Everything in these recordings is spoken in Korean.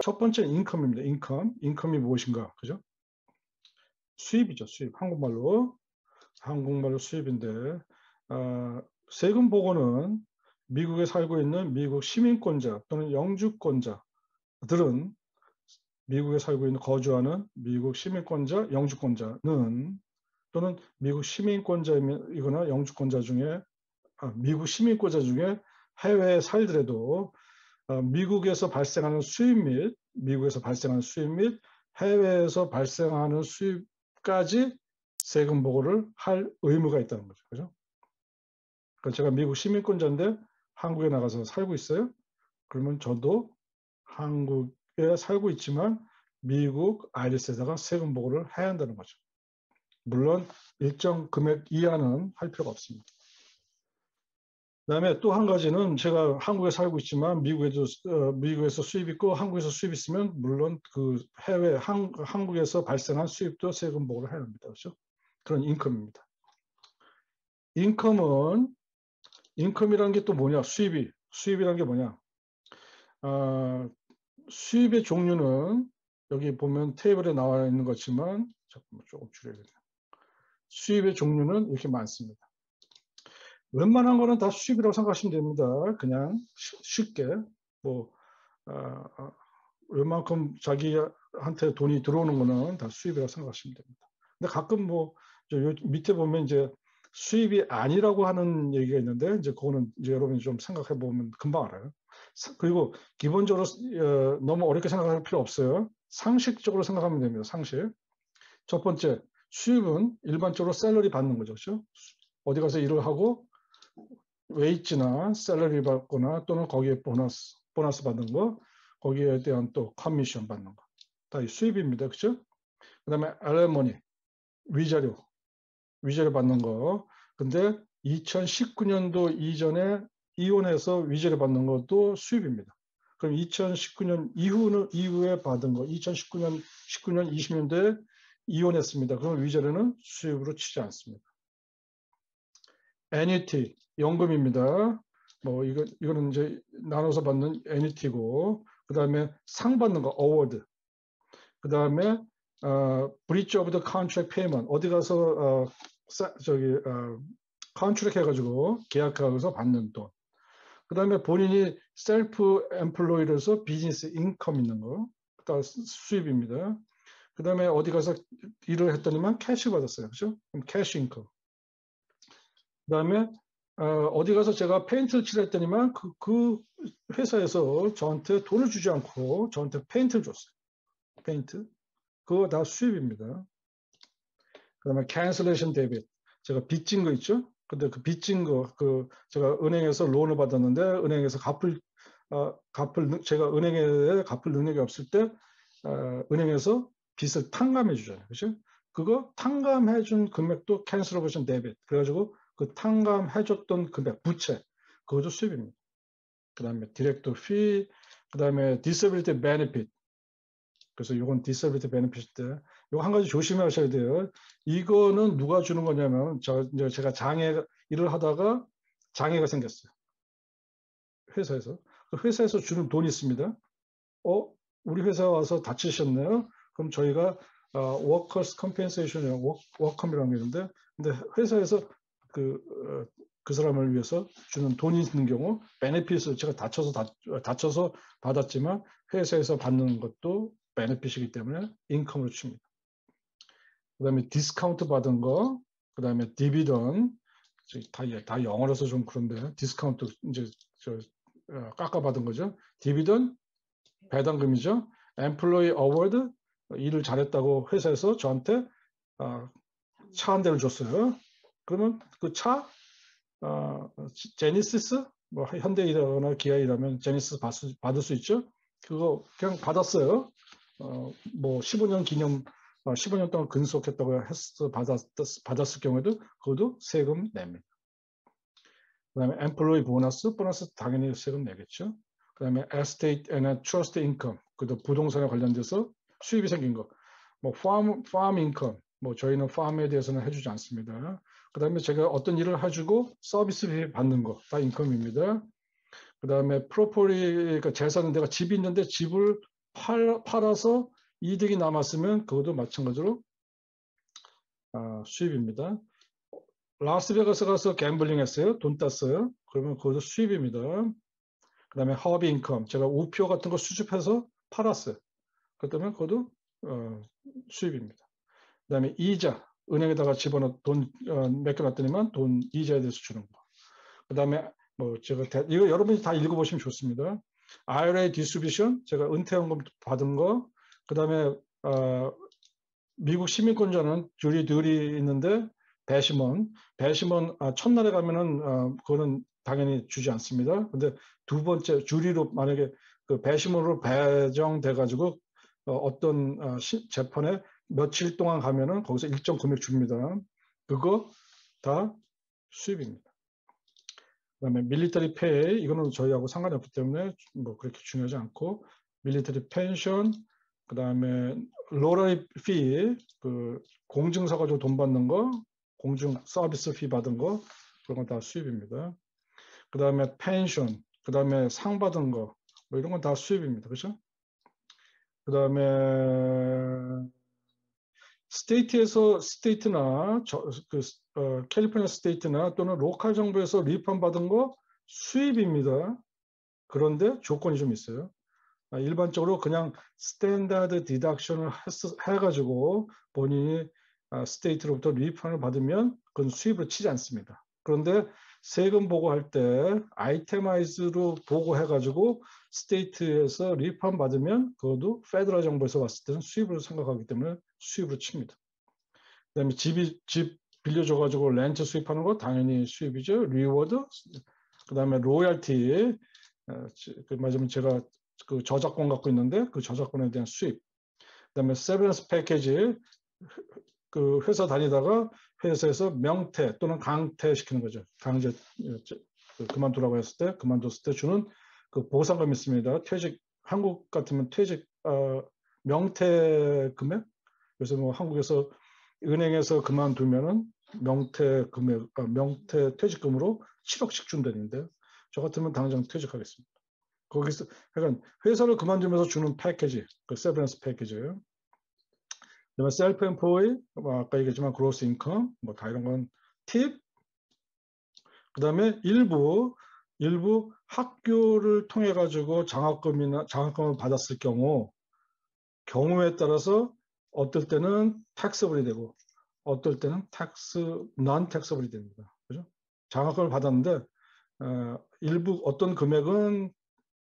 첫 번째 인컴입니다. 인컴이 무엇인가? 그죠? 수입이죠. 수입. 한국말로 수입인데, 세금 보고는 미국에 살고 있는 미국 시민권자 또는 영주권자들은 미국에 살고 있는 거주하는 미국 시민권자, 영주권자는 또는 미국 시민권자이거나 영주권자 중에 미국 시민권자 중에 해외에 살더라도 미국에서 발생하는 수입 및 해외에서 발생하는 수입까지 세금 보고를 할 의무가 있다는 거죠. 그죠? 그러니까 제가 미국 시민권자인데 한국에 나가서 살고 있어요. 그러면 저도 한국에 살고 있지만 미국 IRS에다가 세금 보고를 해야 한다는 거죠. 물론 일정 금액 이하는 할 필요가 없습니다. 그다음에 또 한 가지는 제가 한국에 살고 있지만 미국에서 수입 있고 한국에서 수입 있으면 물론 그 해외 한국에서 발생한 수입도 세금 보고를 해야 합니다. 그렇죠? 그런 인컴입니다. 인컴이라는 게 또 뭐냐? 수입이라는 게 뭐냐? 수입의 종류는 여기 보면 테이블에 나와 있는 것지만 잠깐만 조금 줄여야겠네요. 수입의 종류는 이렇게 많습니다. 웬만한 거는 다 수입이라고 생각하시면 됩니다. 그냥 쉽게 웬만큼 자기한테 돈이 들어오는 거는 다 수입이라고 생각하시면 됩니다. 근데 가끔 저 밑에 보면 이제 수입이 아니라고 하는 얘기가 있는데 이제 그거는 이제 여러분이 좀 생각해 보면 금방 알아요. 그리고 기본적으로 너무 어렵게 생각할 필요 없어요. 상식적으로 생각하면 됩니다. 상식. 첫 번째, 수입은 일반적으로 샐러리 받는 거죠. 그렇죠? 어디 가서 일을 하고 웨이지나 샐러리 받거나 또는 거기에 보너스 받는 거, 거기에 대한 또 커미션 받는 거. 다 수입입니다. 그렇죠? 그다음에 알레머니, 위자료 받는 거. 근데 2019년도 이전에 이혼해서 위자료 받는 것도 수입입니다. 그럼 2019년 이후에 받은 거, 2019년 20년도에 이혼했습니다. 그럼 위자료는 수입으로 치지 않습니다. 애니티, 연금입니다. 이거는 이제 나눠서 받는 애니티고, 그 다음에 상 받는 거, 어워드. 그 다음에, 브리치 오브 더 컨트랙트 페이먼트. 어디 가서, 컨트랙트 해가지고 계약하고서 받는 돈. 그 다음에 본인이 셀프 엠플로이로서 비즈니스 인컴 있는 거. 다 수입입니다. 그 다음에 어디 가서 일을 했더니만 캐시 받았어요. 그죠? 그럼 캐시 인컴. 그 다음에 어디 가서 제가 페인트를 칠했더니만 그 회사에서 저한테 돈을 주지 않고 저한테 페인트를 줬어요. 페인트. 그거 다 수입입니다. 그 다음에 cancellation debit. 제가 빚진 거 있죠? 근데 그 빚진 거, 제가 은행에서 론을 받았는데 은행에서 제가 은행에 갚을 능력이 없을 때 은행에서 빚을 탕감해 주잖아요. 그죠? 그거 탕감해 준 금액도 cancellation debit. 그래가지고 그 탕감해줬던 금액, 부채, 그것도 수입입니다. 그 다음에 디렉터 피, 그 다음에 disability benefit. 그래서 이건 disability benefit인데, 이거 한 가지 조심하셔야 돼요. 이거는 누가 주는 거냐면, 제가 일을 하다가 장애가 생겼어요. 회사에서. 그 회사에서 주는 돈이 있습니다. 우리 회사 와서 다치셨네요. 그럼 저희가 workers compensation, 워컴이라는 게 있는데, 근데 회사에서 그 사람을 위해서 주는 돈이 있는 경우, 베네핏을 제가 다쳐서 받았지만 회사에서 받는 것도 베네핏이기 때문에 인컴으로 칩니다. 그 다음에 디스카운트 받은 거, 그 다음에 디비던, 다 영어라서 좀 그런데, 디스카운트 이제 깎아받은 거죠. 디비던, 배당금이죠. 엠플로이 어워드, 일을 잘했다고 회사에서 저한테 차 한 대를 줬어요. 그러면 그 차, 제니시스, 현대이라거나 기아이라면 제니시스 받을 수 있죠. 그거 그냥 받았어요. 15년 기념, 15년 동안 근속했다고 해서 받았을 경우에도 그것도 세금 냅니다. 그 다음에 엠플로이 보너스 당연히 세금 내겠죠. 그 다음에 에스테이트 앤 트러스트 인컴, 그도 부동산에 관련돼서 수입이 생긴 거. 팜 인컴, 저희는 팜에 대해서는 해주지 않습니다. 그 다음에 제가 어떤 일을 해주고 서비스 받는 거, 다 인컴입니다. 그 다음에 프로퍼리, 그러니까 재산, 내가 집이 있는데 집을 팔아서 이득이 남았으면 그것도 마찬가지로 수입입니다. 라스베가스 가서 갬블링 했어요. 돈 땄어요. 그러면 그것도 수입입니다. 그 다음에 허비 인컴, 제가 우표 같은 거 수집해서 팔았어요. 그렇다면 그것도 수입입니다. 그 다음에 이자, 은행에다가 집어넣어 돈 맡겨놨더니만 돈 이자에 대해서 주는 거. 그 다음에 뭐 제가 이거 여러분이 다 읽어보시면 좋습니다. IRA 디스트리뷰션, 제가 은퇴연금 받은 거. 그 다음에 미국 시민권자는 주리들이 있는데 배심원 첫날에 가면은 그거는 당연히 주지 않습니다. 근데 두 번째 주리로 만약에 그 배심원으로 배정돼 가지고 어떤 재판에 며칠 동안 가면은 거기서 일정 금액 줍니다. 그거 다 수입입니다. 그다음에 밀리터리 페이, 이거는 저희하고 상관이 없기 때문에 뭐 그렇게 중요하지 않고, 밀리터리 펜션, 그다음에 로러리 피, 그 공증서 가지고 돈 받는 거, 공증 서비스 피 받은 거, 그런 건 다 수입입니다. 그다음에 펜션, 그다음에 상 받은 거, 뭐 이런 건 다 수입입니다. 그렇죠? 그다음에 스테이트나 캘리포니아 스테이트나 또는 로컬 정부에서 리펀 받은 거 수입입니다. 그런데 조건이 좀 있어요. 일반적으로 그냥 스탠다드 디덕션을 해가지고 본인이 스테이트로부터 리펀을 받으면 그건 수입으로 치지 않습니다. 그런데 세금 보고할 때 아이테마이즈로 보고해가지고 스테이트에서 리펀 받으면 그것도 페더럴 정부에서 봤을 때는 수입으로 생각하기 때문에 수입으로 칩니다. 그다음에 집 빌려줘가지고 렌트 수입하는 거 당연히 수입이죠. 리워드, 그다음에 로열티, 맞으면 제가 그 저작권 갖고 있는데 그 저작권에 대한 수입. 그다음에 세브런스 패키지, 그 회사 다니다가 회사에서 명퇴 또는 강퇴 시키는 거죠. 강제 그만두라고 했을 때, 그만뒀을 때 주는 그 보상금 있습니다. 퇴직, 한국 같으면 퇴직 명퇴 금액. 그래서 뭐 한국에서 은행에서 그만두면은 명퇴 금액, 명퇴 퇴직금으로 7억씩 준다는데, 저 같으면 당장 퇴직하겠습니다. 거기서, 그러니까 회사를 그만두면서 주는 패키지, 그 세브런스 패키지예요. 그다음에 셀프 엠플로이, 아까 얘기했지만 그로스 인컴, 뭐 다 이런 건 팁. 그다음에 일부 학교를 통해 가지고 장학금을 받았을 경우에 따라서 어떨 때는 텍스블이 되고 어떨 때는 non 텍스블이 됩니다. 그죠? 장학금을 받았는데 일부 어떤 금액은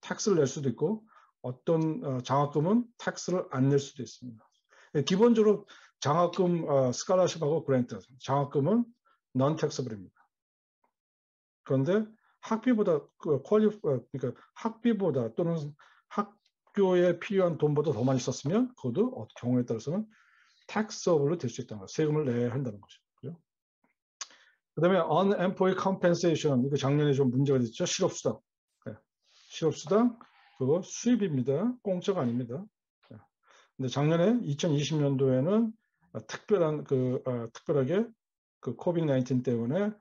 텍스를 낼 수도 있고 어떤 장학금은 텍스를 안 낼 수도 있습니다. 기본적으로 장학금 스칼라십하고 그랜트, 장학금은 non 텍스블입니다. 그런데 학비보다 그러니까 학비보다 또는 학교에 필요한 돈보다 더 많이 썼으면 그것도 경우에 따라서는 taxable로 될 수 있다는 거예요. 세금을 내야 한다는 거죠. 그죠? 그다음에 unemployed compensation, 이거 작년에 좀 문제가 됐죠. 실업수당. 네. 실업수당 그거 수입입니다. 공짜가 아닙니다. 네. 근데 작년에 2020년도에는 특별하게 그 코비드-19 때문에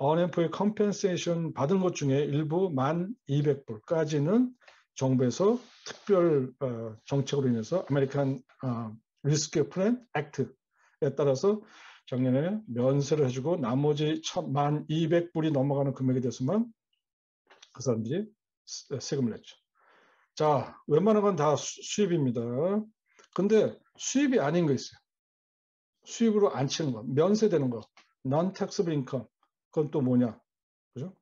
unemployed compensation 받은 것 중에 일부 1,200불까지는 정부에서 특별 정책으로 인해서 아메리칸 리스크 플랜 액트에 따라서 작년에 면세를 해주고 나머지 1,200불이 넘어가는 금액에 대해서만 그 사람들이 세금을 냈죠. 자, 웬만한 건 다 수입입니다. 근데 수입이 아닌 거 있어요. 수입으로 안 치는 거, 면세되는 거, non-taxable income. 그건 또 뭐냐? 그죠?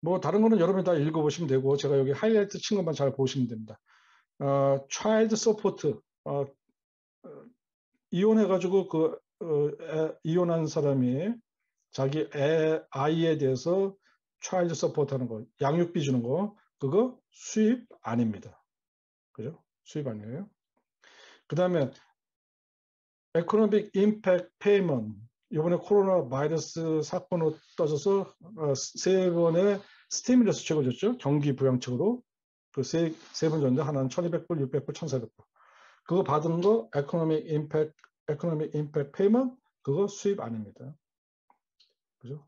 뭐 다른 거는 여러분이 다 읽어보시면 되고 제가 여기 하이라이트 친 것만 잘 보시면 됩니다. child support, 이혼해가지고 이혼한 사람이 자기 아이에 대해서 child support 하는 거, 양육비 주는 거, 그거 수입 아닙니다. 그죠? 수입 아니에요. 그 다음에 economic impact payment, 이번에 코로나 바이러스 사건으로 떠져서 세 번의 스티뮬러스 책을 줬죠. 경기 부양책으로. 그 세 번 줬는데 하나는 1,200불, 600불, 1,400불. 그거 받은 거 economic impact payment, 그거 수입 아닙니다. 그죠?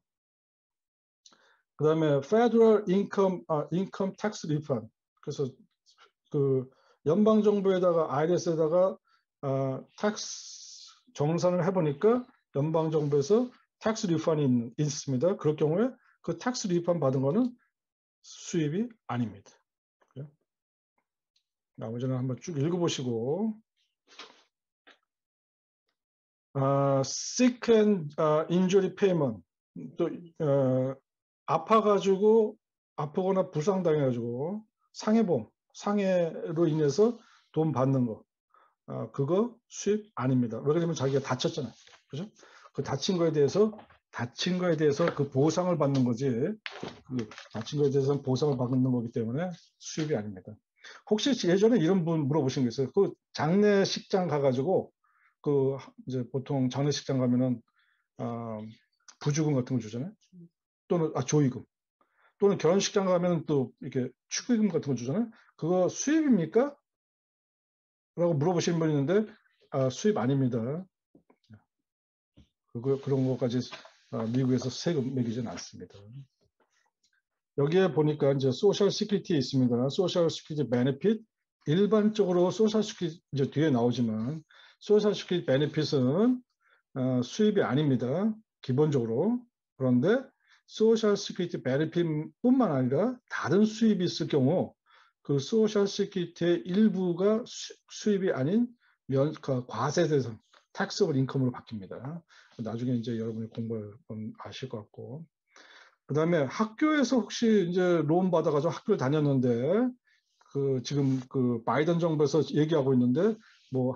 그 다음에 federal income tax refund. 그래서 그 연방정부에다가 IRS에다가 텍스 정산을 해보니까 연방정부에서 텍스 리펀이 있습니다. 그럴 경우에 그 텍스 리펀 받은 거는 수입이 아닙니다. 나머지는 한번 쭉 읽어보시고 sick and injury payment 또 아프거나 부상당해가지고 상해로 인해서 돈 받는 거 그거 수입 아닙니다. 왜 그러냐면 자기가 다쳤잖아요. 그죠? 그 다친 거에 대해서 그 보상을 받는 거지. 그 다친 거에 대해서는 보상을 받는 거기 때문에 수입이 아닙니다. 혹시 예전에 이런 분 물어보신 게 있어요. 그 장례식장 가가지고 그 이제 보통 장례식장 가면은 부주금 같은 거 주잖아요. 또는 조의금. 또는 결혼식장 가면 또 이렇게 축의금 같은 거 주잖아요. 그거 수입입니까? 라고 물어보시는 분이 있는데 수입 아닙니다. 그런 것까지 미국에서 세금 매기지는 않습니다. 여기에 보니까 이제 소셜 시큐리티 있습니다. 소셜 시큐리티 베네핏 일반적으로 소셜 시큐리티 이제 뒤에 나오지만 소셜 시큐리티 베네핏은 수입이 아닙니다. 기본적으로. 그런데 소셜 시큐리티 베네핏뿐만 아니라 다른 수입이 있을 경우 그 소셜 시큐리티의 일부가 수입이 아닌 과세 대상 taxable income으로 바뀝니다. 나중에 이제 여러분이 공부를 아실 것 같고. 그 다음에 학교에서 혹시 이제 론 받아가지고 학교를 다녔는데 지금 그 바이든 정부에서 얘기하고 있는데 뭐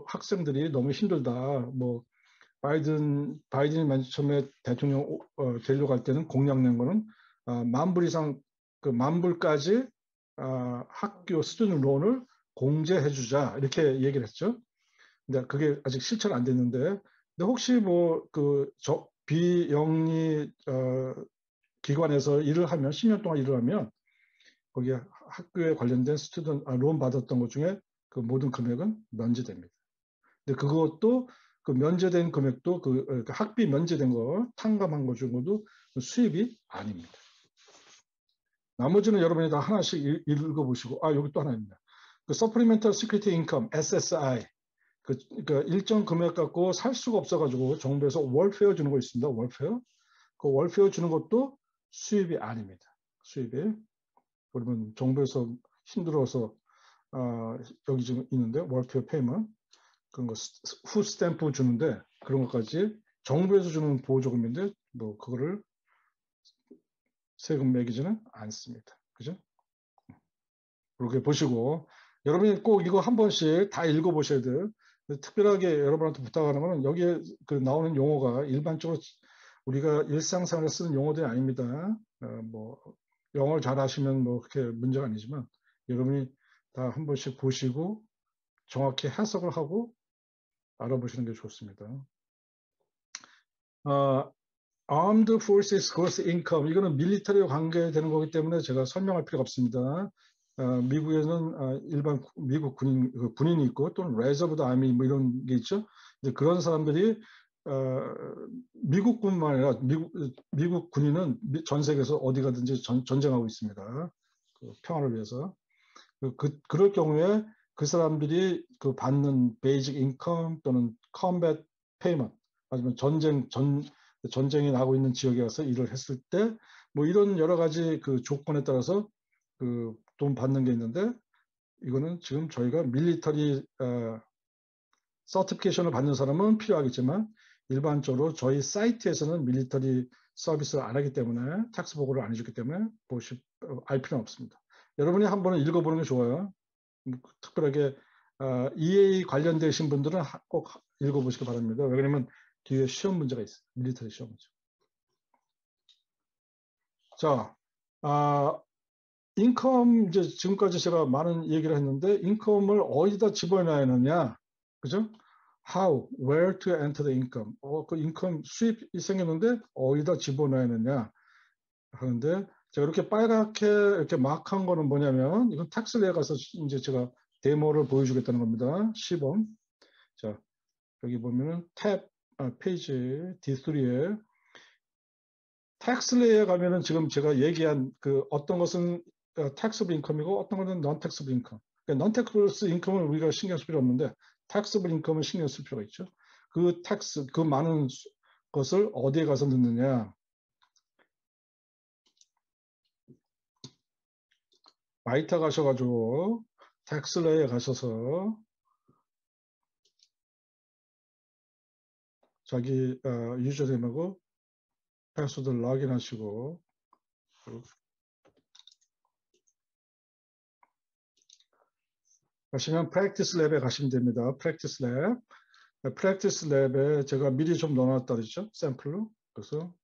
학생들이 너무 힘들다. 뭐 바이든이 맨 처음에 대통령 되려고 할 때는 공약 낸 거는 10,000불 이상 그 10,000불까지 학교 스튜던트 론을 공제해 주자 이렇게 얘기를 했죠. 근데 그게 아직 실천 안 됐는데 근데 혹시 뭐 비영리 기관에서 일을 하면 10년 동안 일을 하면 거기에 학교에 관련된 론 받았던 것 중에 그 모든 금액은 면제됩니다. 근데 그것도 그 면제된 금액도 그 학비 면제된 거 탕감한 거 중에도 수입이 아닙니다. 나머지는 여러분이 다 하나씩 읽어보시고 여기 또 하나 있습니다. 그 Supplemental Security Income SSI 그러니까 일정 금액 갖고 살 수가 없어가지고 정부에서 월페어 주는 거 있습니다. 월페어 그 월페어 주는 것도 수입이 아닙니다. 수입이 그러면 정부에서 힘들어서 여기 지금 있는데 월페어 페이먼트 그런 거 후 스탬프 주는데 그런 것까지 정부에서 주는 보조금인데 뭐 그거를 세금 매기지는 않습니다. 그죠? 그렇게 보시고 여러분이 꼭 이거 한 번씩 다 읽어보셔야 돼요. 특별하게 여러분한테 부탁하는 거는 여기에 그 나오는 용어가 일반적으로 우리가 일상생활에 쓰는 용어들이 아닙니다. 뭐 영어를 잘 하시면 뭐 그렇게 문제가 아니지만 여러분이 다 한 번씩 보시고 정확히 해석을 하고 알아보시는 게 좋습니다. Armed Forces Gross Income 이거는 밀리터리와 관계되는 거기 때문에 제가 설명할 필요가 없습니다. 미국에는 일반 미국 군인이 있고 또는 Reserve Army 뭐 이런 게 있죠. 이제 그런 사람들이 미국뿐만 아니라 미국 군인은 전 세계에서 어디 가든지 전쟁하고 있습니다. 그 평화를 위해서. 그럴 경우에 그 사람들이 그 받는 베이직 인컴 또는 컴뱃 페이먼트 아니면 전쟁이 나고 있는 지역에 가서 일을 했을 때 뭐 이런 여러 가지 그 조건에 따라서 그 돈 받는 게 있는데 이거는 지금 저희가 밀리터리 서티피케이션을 받는 사람은 필요하겠지만 일반적으로 저희 사이트에서는 밀리터리 서비스를 안 하기 때문에 텍스 보고를 안 해주기 때문에 알 필요는 없습니다. 여러분이 한번 읽어보는 게 좋아요. 특별하게 EA 관련되신 분들은 꼭 읽어보시기 바랍니다. 왜냐하면 뒤에 시험 문제가 있어요. 밀리터리 시험 문제. 자, 인컴 이제 지금까지 제가 많은 얘기를 했는데 인컴을 어디다 집어넣어야 하느냐, 그죠? How, where to enter the income. 그 인컴 수입이 생겼는데 어디다 집어넣어야 하느냐 하는데 제가 이렇게 빨갛게 이렇게 마크한 거는 뭐냐면 이건 텍스레에 가서 이제 제가 데모를 보여주겠다는 겁니다. 시범. 자, 여기 보면은 페이지 D3에 텍스 레이에 가면은 지금 제가 얘기한 그 어떤 것은 텍스블 인컴이고 어떤 것은 non 텍스블 인컴. 그러니까 non-taxable 인컴은 우리가 신경 쓸 필요 없는데 taxable 인컴은 신경 쓸 필요가 있죠. 그 텍스, 그 많은 것을 어디에 가서 넣느냐. 마이타 가셔가지고 텍슬레이에 가셔서 자기 유저네임하고 패스워드 락인하시고 가시면 프랙티스 랩에 가시면 됩니다. 프랙티스 랩. 프랙티스 랩에 제가 미리 좀 넣어놨다 그랬죠? 샘플로. 그래서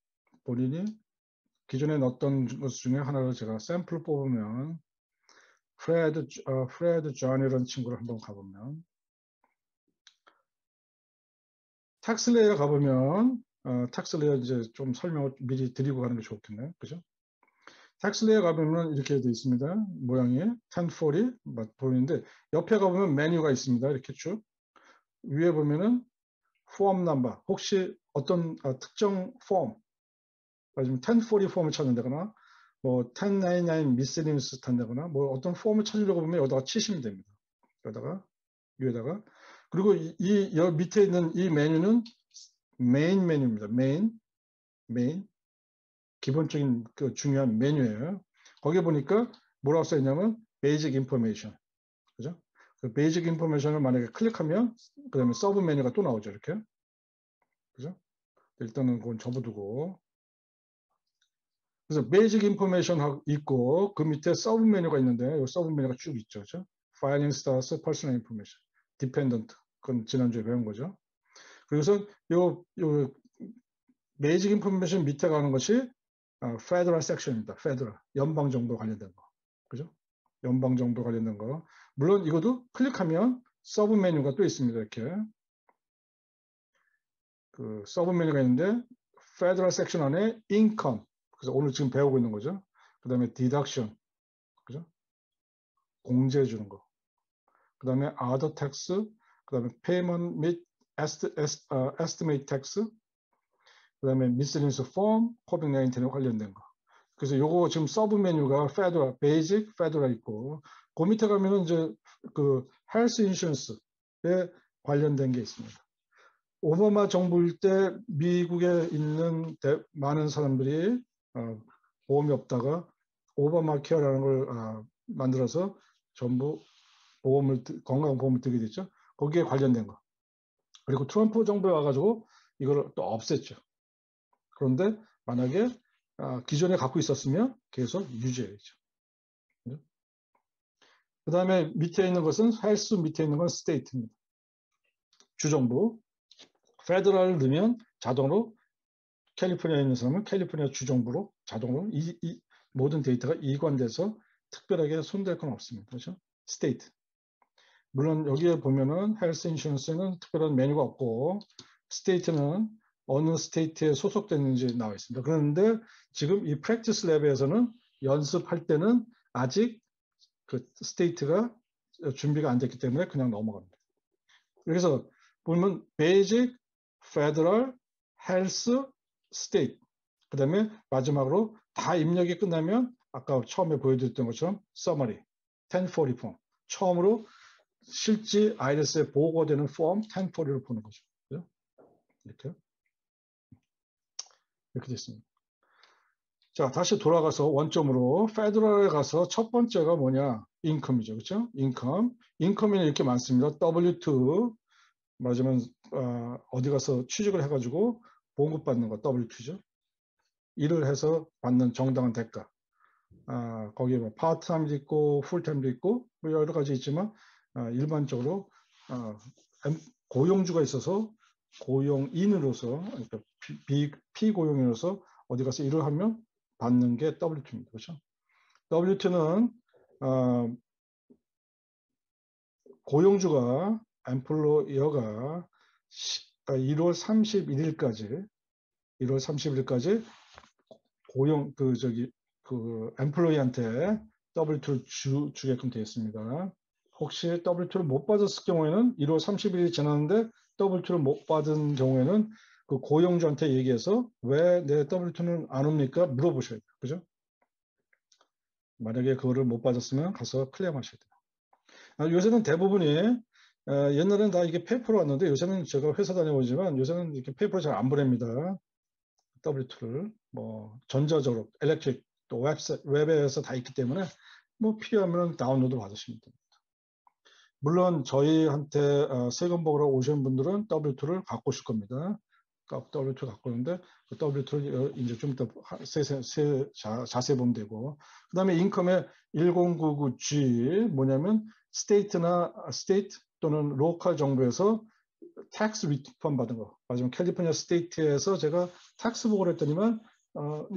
본인이 기존에 넣었던 것 중에 하나를 제가 샘플 뽑으면 프레드 존이라는 친구를 한번 가보면 텍슬레이어 가보면 텍슬레이어 이제 좀 설명을 미리 드리고 가는 게 좋겠네요. 그죠? 텍슬레이어 가보면 이렇게 되어 있습니다. 모양이 1040 보이는데 옆에 가보면 메뉴가 있습니다. 이렇게 쭉 위에 보면은 폼 넘버 혹시 어떤 특정 폼 아니면 1040 폼을 찾는다거나 뭐 1099 미스리미스 탄다거나 뭐 어떤 폼을 찾으려고 보면 여기다가 치시면 됩니다. 여기다가 위에다가 그리고 이 밑에 있는 이 메뉴는 메인 메뉴입니다. 메인 기본적인 그 중요한 메뉴예요. 거기에 보니까 뭐라고 써 있냐면 베이직 인포메이션 그죠? 그 베이직 인포메이션을 만약에 클릭하면 그다음에 서브 메뉴가 또 나오죠. 이렇게 그죠? 일단은 그건 접어두고 그래서 베이직 인포메이션 있고 그 밑에 서브 메뉴가 있는데 이 서브 메뉴가 쭉 있죠. 그죠? 파일링 스타스, 퍼스널 인포메이션, 디펜던트 그건 지난주에 배운 거죠. 그래서 요 베이직 인포메이션 밑에 가는 것이 페더럴 섹션입니다. 페더럴 연방 정부 관련된 거. 그죠? 연방 정부 관련된 거. 물론 이것도 클릭하면 서브 메뉴가 또 있습니다. 이렇게. 그 서브 메뉴가 있는데 페더럴 섹션 안에 인컴. 그래서 오늘 지금 배우고 있는 거죠. 그다음에 디덕션. 그죠? 공제 주는 거. 그다음에 other tax, 그다음에 payment 및 estimate tax, 그다음에 miscellaneous form, COVID-19에 관련된 거. 그래서 요거 지금 서브 메뉴가 페더럴, 베이직, 페더럴 있고 그 밑에 가면은 이제 그 헬스 인슈런스에 관련된 게 있습니다. 오바마 정부일 때 미국에 있는 많은 사람들이 보험이 없다가 오바마 케어라는 걸 만들어서 전부 건강보험을 들게 됐죠. 거기에 관련된 거. 그리고 트럼프 정부에 와가지고 이걸 또 없앴죠. 그런데 만약에 기존에 갖고 있었으면 계속 유지해야죠. 그 다음에 밑에 있는 것은 헬스 밑에 있는 건 스테이트입니다. 주정부. 페더럴을 넣으면 자동으로 캘리포니아에 있는 사람은 캘리포니아 주정부로 자동으로 이 모든 데이터가 이관돼서 특별하게 손댈 건 없습니다. 그렇죠? 스테이트. 물론 여기에 보면은 헬스 인슈런스에는 특별한 메뉴가 없고 스테이트는 어느 스테이트에 소속됐는지 나와 있습니다. 그런데 지금 이 프랙티스 랩에서는 연습할 때는 아직 그 스테이트가 준비가 안 됐기 때문에 그냥 넘어갑니다. 그래서 보면 베이직, 페더럴, 헬스, 스테이트 그 다음에 마지막으로 다 입력이 끝나면 아까 처음에 보여드렸던 것처럼 서머리 1040 폼 처음으로 실제 IRS에 보고되는 폼 1040를 보는 거죠. 이렇게 됐습니다. 자, 다시 돌아가서 원점으로 페더럴에 가서 첫 번째가 뭐냐? 인컴이죠. 그렇죠? 인컴에는 이렇게 많습니다. W2 말하자면 어디 가서 취직을 해가지고 봉급받는 거 W2죠. 일을 해서 받는 정당한 대가. 거기에 뭐 파트타임도 있고 풀타임도 있고 뭐 여러 가지 있지만 일반적으로 고용주가 있어서 고용인으로서 그러니까 피고용인으로서 어디 가서 일을 하면 받는 게 W2입니다. 그렇죠? W2는 고용주가 엠플로이어가 1월 31일까지 고용 그 엠플로이한테 W2를 주게끔 되어 있습니다. 혹시 W2를 못 받았을 경우에는 1월 30일이 지났는데 W2를 못 받은 경우에는 그 고용주한테 얘기해서 왜 내 W2는 안 옵니까? 물어보셔야 돼요. 그죠? 만약에 그거를 못 받았으면 가서 클레임하셔야 돼요. 요새는 대부분이 옛날에는 다 이게 페이퍼로 왔는데 요새는 제가 회사 다녀보지만 요새는 이렇게 페이퍼로 잘 안 보냅니다. W2를 뭐 전자적으로 엘렉트릭 또 웹에서 다 있기 때문에 뭐 필요하면 다운로드 받으시면 됩니다. 물론 저희한테 세금 보러 오시는 분들은 W2를 갖고 오실 겁니다. W2 갖고 오는데 그 W2를 이제 좀 더 자세히 보면 되고, 그 다음에 인컴의 1099G 뭐냐면 스테이트 또는 로컬 정부에서 텍스 리펀 받은 거. 마지막 캘리포니아 스테이트에서 제가 텍스 보고를 했더니만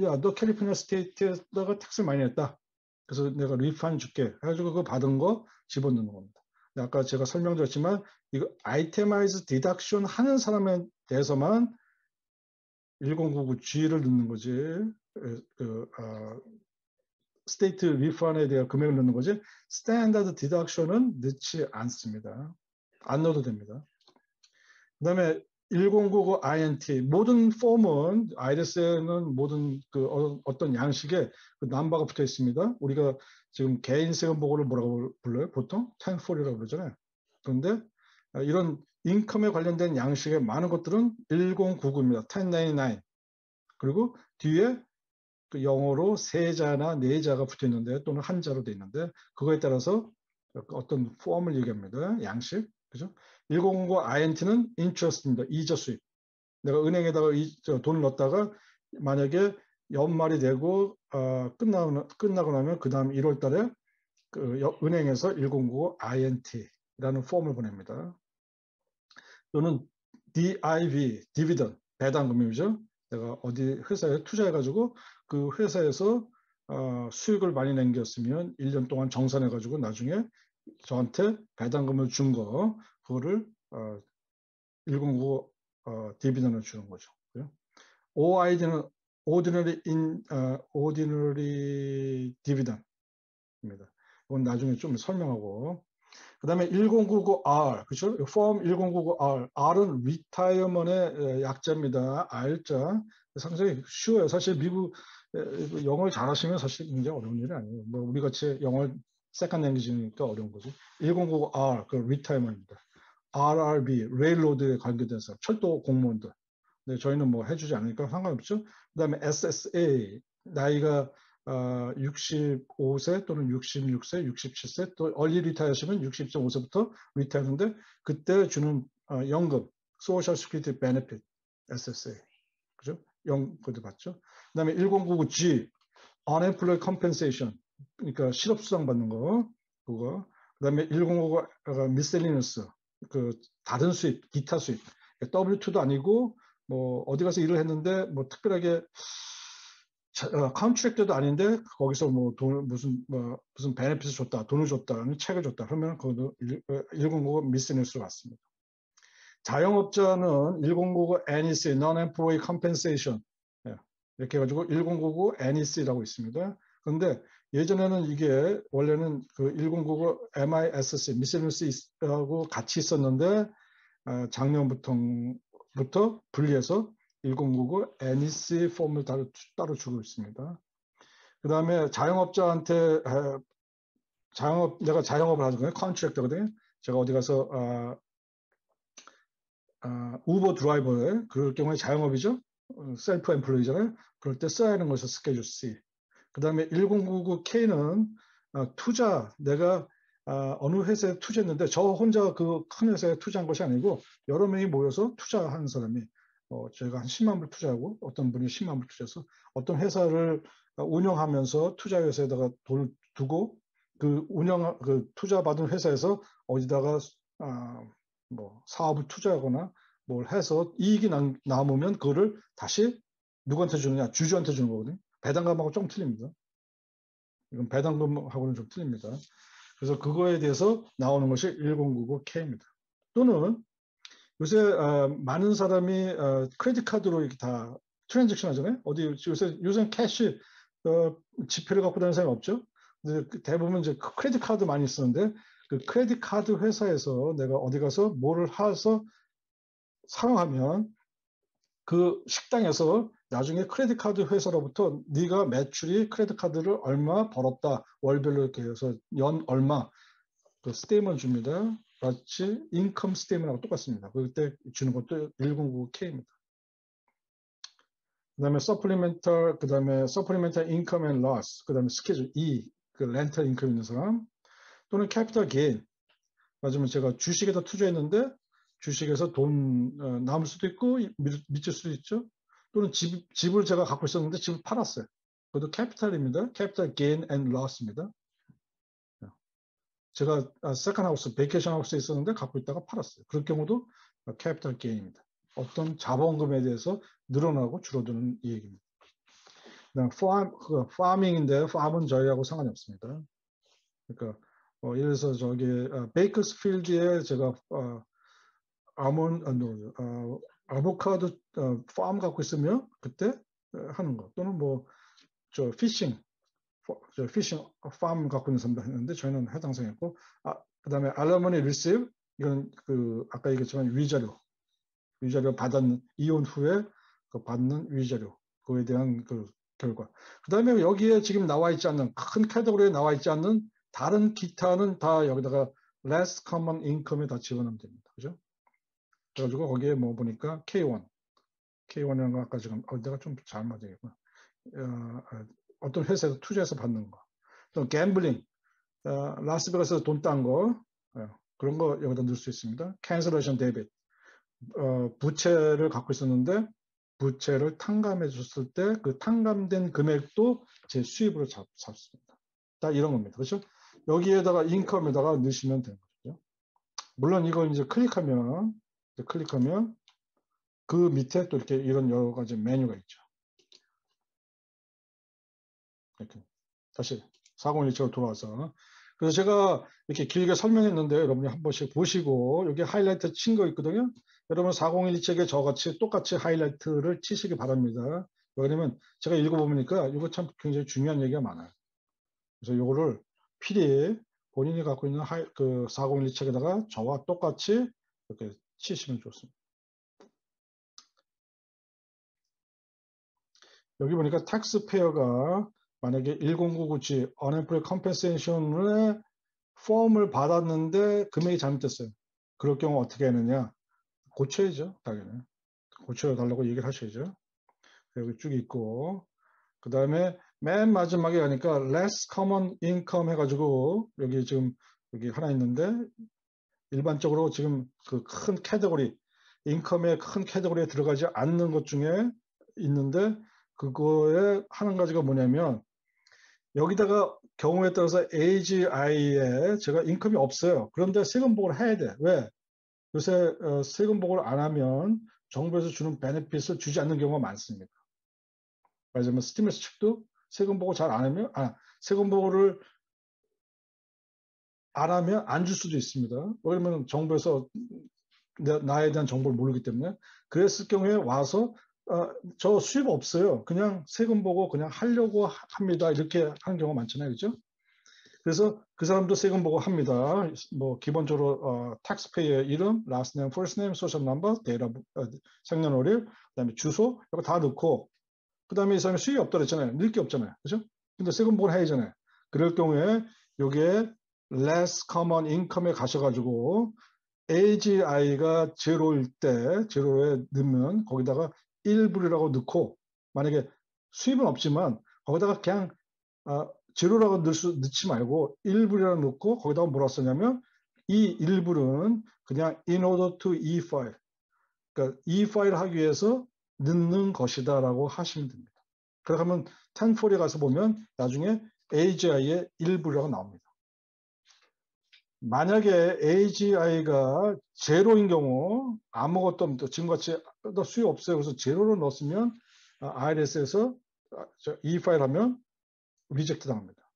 야, 너 캘리포니아 스테이트에다가 텍스를 많이 냈다. 그래서 내가 리펀 줄게. 해가지고 그거 받은 거 집어넣는 겁니다. 아까 제가 설명드렸지만 이거 아이테마이즈 디덕션 하는 사람에 대해서만 1099G를 넣는 거지. 스테이트 리펀에 대한 금액을 넣는 거지. 스탠다드 디덕션은 넣지 않습니다. 안 넣어도 됩니다. 그 다음에 1099 INT 모든 폼은 IRS에는 모든 그 어떤 양식에 그 넘버가 붙어 있습니다. 우리가 지금 개인 세금 보고를 뭐라고 불러요? 보통 1040이라고 그러잖아요. 그런데 이런 인컴에 관련된 양식의 많은 것들은 1099입니다. 1099. 그리고 뒤에 그 영어로 세자나 네자가 붙어 있는데 또는 한자로 되어 있는데 그거에 따라서 어떤 폼을 얘기합니다. 양식. 그죠? 1099 INT는 interest입니다. 이자 수입. 내가 은행에다가 돈을 넣었다가 만약에 연말이 되고 끝나고 나면 그 다음 1월 달에 그 은행에서 1099 INT라는 폼을 보냅니다. 또는 DIV, 디비던, 배당금융이죠. 내가 어디 회사에 투자해가지고 그 회사에서 수익을 많이 남겼으면 1년 동안 정산해가지고 나중에 저한테 배당금을 준 거, 그거를 1099 디비던을 주는 거죠. OID는 Ordinary Dividend입니다. 이건 나중에 좀 설명하고. 그 다음에 1099R, 그렇죠? Form 1099R. R은 Retirement의 약자입니다. R자. 상당히 쉬워요. 사실 미국 영어를 잘하시면 사실 굉장히 어려운 일이 아니에요. 뭐 우리 같이 영어 세컨드 랭귀지니까 어려운 거지. 1099R, 그 Retirement입니다. RRB, 레일로드에 관계된 사람, 철도 공무원들. 네, 저희는 뭐 해주지 않으니까 상관없죠. 그 다음에 SSA, 나이가 65세 또는 66세, 67세, 또 얼리 리타이어 하시면 60.5세부터 리타이어인데 그때 주는 연금, 소셜 시큐리티 베네핏, SSA. 그죠? 연금도 받죠. 그 다음에 1099G, unemployed compensation, 그러니까 실업수당 받는 거, 그거. 그 다음에 1099가 miscellaneous, 그 다른 수입, 기타 수입. W2도 아니고 뭐 어디 가서 일을 했는데 뭐 특별하게 컨트랙트도 아닌데 거기서 뭐 돈 무슨 베네핏을 줬다, 돈을 줬다, 아니면 책을 줬다 그러면 그것도 1099 미스네스로 왔습니다. 자영업자는 1099 NEC, Non-Employee Compensation 이렇게 해가지고 1099 NEC라고 있습니다. 그런데 예전에는 이게 원래는 그 1099 MISC, 미스네스하고 같이 있었는데 작년부터 분리해서 1099 NEC 폼을 따로 주고 있습니다. 그 다음에 자영업자한테 내가 자영업을 하거든요. 컨트랙터거든요. 제가 어디 가서 우버 드라이버에 그럴 경우에 자영업이죠. 셀프 엠플로이잖아요. 그럴 때 써야 하는 것이 스케줄 C. 그 다음에 1099K는 투자, 내가 어느 회사에 투자했는데 저 혼자 그 큰 회사에 투자한 것이 아니고 여러 명이 모여서 투자하는 사람이 저희가 한 10만 불 투자하고 어떤 분이 10만 불 투자해서 어떤 회사를 운영하면서 투자회사에다가 돈을 두고 그 투자 받은 회사에서 어디다가 뭐 사업을 투자하거나 뭘 해서 이익이 남으면 그거를 다시 누구한테 주느냐? 주주한테 주는 거거든요. 배당금하고 좀 틀립니다. 이건 배당금하고는 좀 틀립니다. 그래서 그거에 대해서 나오는 것이 1099K입니다. 또는 요새 많은 사람이 크레딧 카드로 이렇게 다 트랜잭션 하잖아요. 어디 요새 캐시 지폐를 갖고 다니는 사람이 없죠. 근데 대부분 이제 크레딧 카드 많이 쓰는데 그 크레딧 카드 회사에서 내가 어디 가서 뭐를 해서 사용하면 그 식당에서 나중에 크레딧 카드 회사로부터 네가 매출이 크레딧 카드를 얼마 벌었다 월별로 이렇게 해서 연 얼마 그 스테이트먼트 줍니다. 마치 인컴 스테이트먼트하고 똑같습니다. 그때 주는 것도 109K입니다. 그다음에 서플리멘탈, 그다음에 서플리멘탈 인컴 앤 로스, 그다음에 스케줄 E, 그 렌탈 인컴 있는 사람, 또는 캐피탈 게인. 맞으면 제가 주식에다 투자했는데 주식에서 돈 남을 수도 있고 미칠 수도 있죠. 또는 집을 제가 갖고 있었는데 집을 팔았어요. 그것도 캐피탈입니다. 캐피탈 게인 앤 로스입니다. 제가 세컨 하우스, 베이케이션 하우스에 있었는데 갖고 있다가 팔았어요. 그럴 경우도 캐피탈 게인입니다. 어떤 자본금에 대해서 늘어나고 줄어드는 이 얘기입니다. 그다음 파밍인데 팜은 저희하고 상관이 없습니다. 그러니까 예를 들어서 저기 베이커스필드에 제가 아보카도 팜 갖고 있으면 그때 하는 거, 또는 뭐 저 피싱 팜 갖고 있는 사람도 했는데 저희는 해당 사항이었고, 그다음에 알러머니 리시브, 이건 그 아까 얘기했지만 위자료 받은 이혼 후에 그 받는 위자료, 그거에 대한 그 결과. 그다음에 여기에 지금 나와 있지 않는 큰 카테고리에 나와 있지 않는 다른 기타는 다 여기다가 less common income에 다 집어넣으면 됩니다. 그죠? 그래가지고 거기에 뭐 보니까 K1이라는 거 아까 지금 내가 좀 잘못 얘기했구나. 어떤 회사에서 투자해서 받는 거, 또 갬블링, 라스베가스에서 돈 딴 거, 그런 거 여기다 넣을 수 있습니다. cancellation debit, 부채를 갖고 있었는데 부채를 탕감해 줬을 때 그 탕감된 금액도 제 수입으로 잡습니다. 다 이런 겁니다. 그렇죠? 여기에다가 인컴에다가 넣으시면 되는 거죠. 물론 이걸 이제 클릭하면 그 밑에 또 이렇게 이런 여러 가지 메뉴가 있죠. 이렇게 다시 4017로 돌아와서, 그래서 제가 이렇게 길게 설명했는데 여러분이 한 번씩 보시고 여기 하이라이트 친 거 있거든요. 여러분 4017책에 저같이 똑같이 하이라이트를 치시기 바랍니다. 왜냐면 제가 읽어보니까 이거 참 굉장히 중요한 얘기가 많아요. 그래서 이거를 필히 본인이 갖고 있는 그 4017책에다가 저와 똑같이 이렇게 치시면 좋습니다. 여기 보니까 텍스페어가 만약에 1099G unemployment compensation의 폼을 받았는데 금액이 잘못됐어요. 그럴 경우 어떻게 하느냐? 고쳐야죠, 당연히. 고쳐달라고 얘기를 하셔야죠. 여기 쭉 있고, 그 다음에 맨 마지막에 가니까 less common income 해가지고 여기 지금 여기 하나 있는데, 일반적으로 지금 그 큰 캐테고리, 인컴의 큰 캐테고리에 들어가지 않는 것 중에 있는데, 그거에 한 가지가 뭐냐면, 여기다가 경우에 따라서 AGI에 제가 인컴이 없어요. 그런데 세금 보고를 해야 돼. 왜? 요새 세금 보고를 안 하면 정부에서 주는 베네핏을 주지 않는 경우가 많습니다. 말하자면 스티무러스 측도 세금 보고 잘 안 하면, 세금 보고를 안 하면 안 줄 수도 있습니다. 왜냐면 정부에서 나에 대한 정보를 모르기 때문에. 그랬을 경우에 와서 저 수입 없어요. 그냥 세금 보고 그냥 하려고 합니다. 이렇게 하는 경우가 많잖아요. 그죠? 그래서 그 사람도 세금 보고 합니다. 뭐 기본적으로 taxpayer의 이름, last name, first name, social number, 데이터, 생년월일, 그다음에 주소 이거 다 넣고, 그다음에 이 사람이 수입이 없다 그랬잖아요. 넣을 게 없잖아요. 그죠? 근데 세금 보고를 해야잖아요. 그럴 경우에 여기에 less common income에 가셔가지고 AGI가 제로일 때, 제로에 넣으면 거기다가 1불이라고 넣고, 만약에 수입은 없지만 거기다가 그냥 제로라고 넣지 말고 1불이라고 넣고 거기다가 뭐라 쓰냐면 이 1불은 그냥 in order to e-file, 그러니까 e-file 하기 위해서 넣는 것이다 라고 하시면 됩니다. 그러면 1040에 가서 보면 나중에 AGI의 1불이라고 나옵니다. 만약에 AGI가 제로인 경우 아무것도 없다, 지금같이 수요 없어요. 그래서 제로로 넣었으면 IRS에서 e-file 하면 리젝트 당합니다.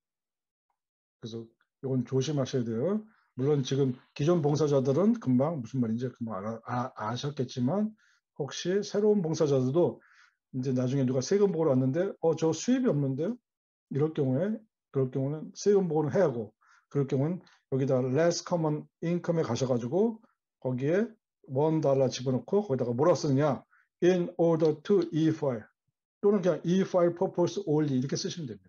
그래서 이건 조심하셔야 돼요. 물론 지금 기존 봉사자들은 금방 무슨 말인지 금방 아셨겠지만, 혹시 새로운 봉사자들도 이제 나중에 누가 세금 보고를 왔는데 저 수입이 없는데요? 그럴 경우는 세금 보고를 해야 하고, 그럴 경우는 여기다 less common income에 가셔가지고 거기에 $1 집어넣고 거기다가 뭐라 쓰느냐, in order to e-file, 또는 그냥 e-file purpose only 이렇게 쓰시면 됩니다.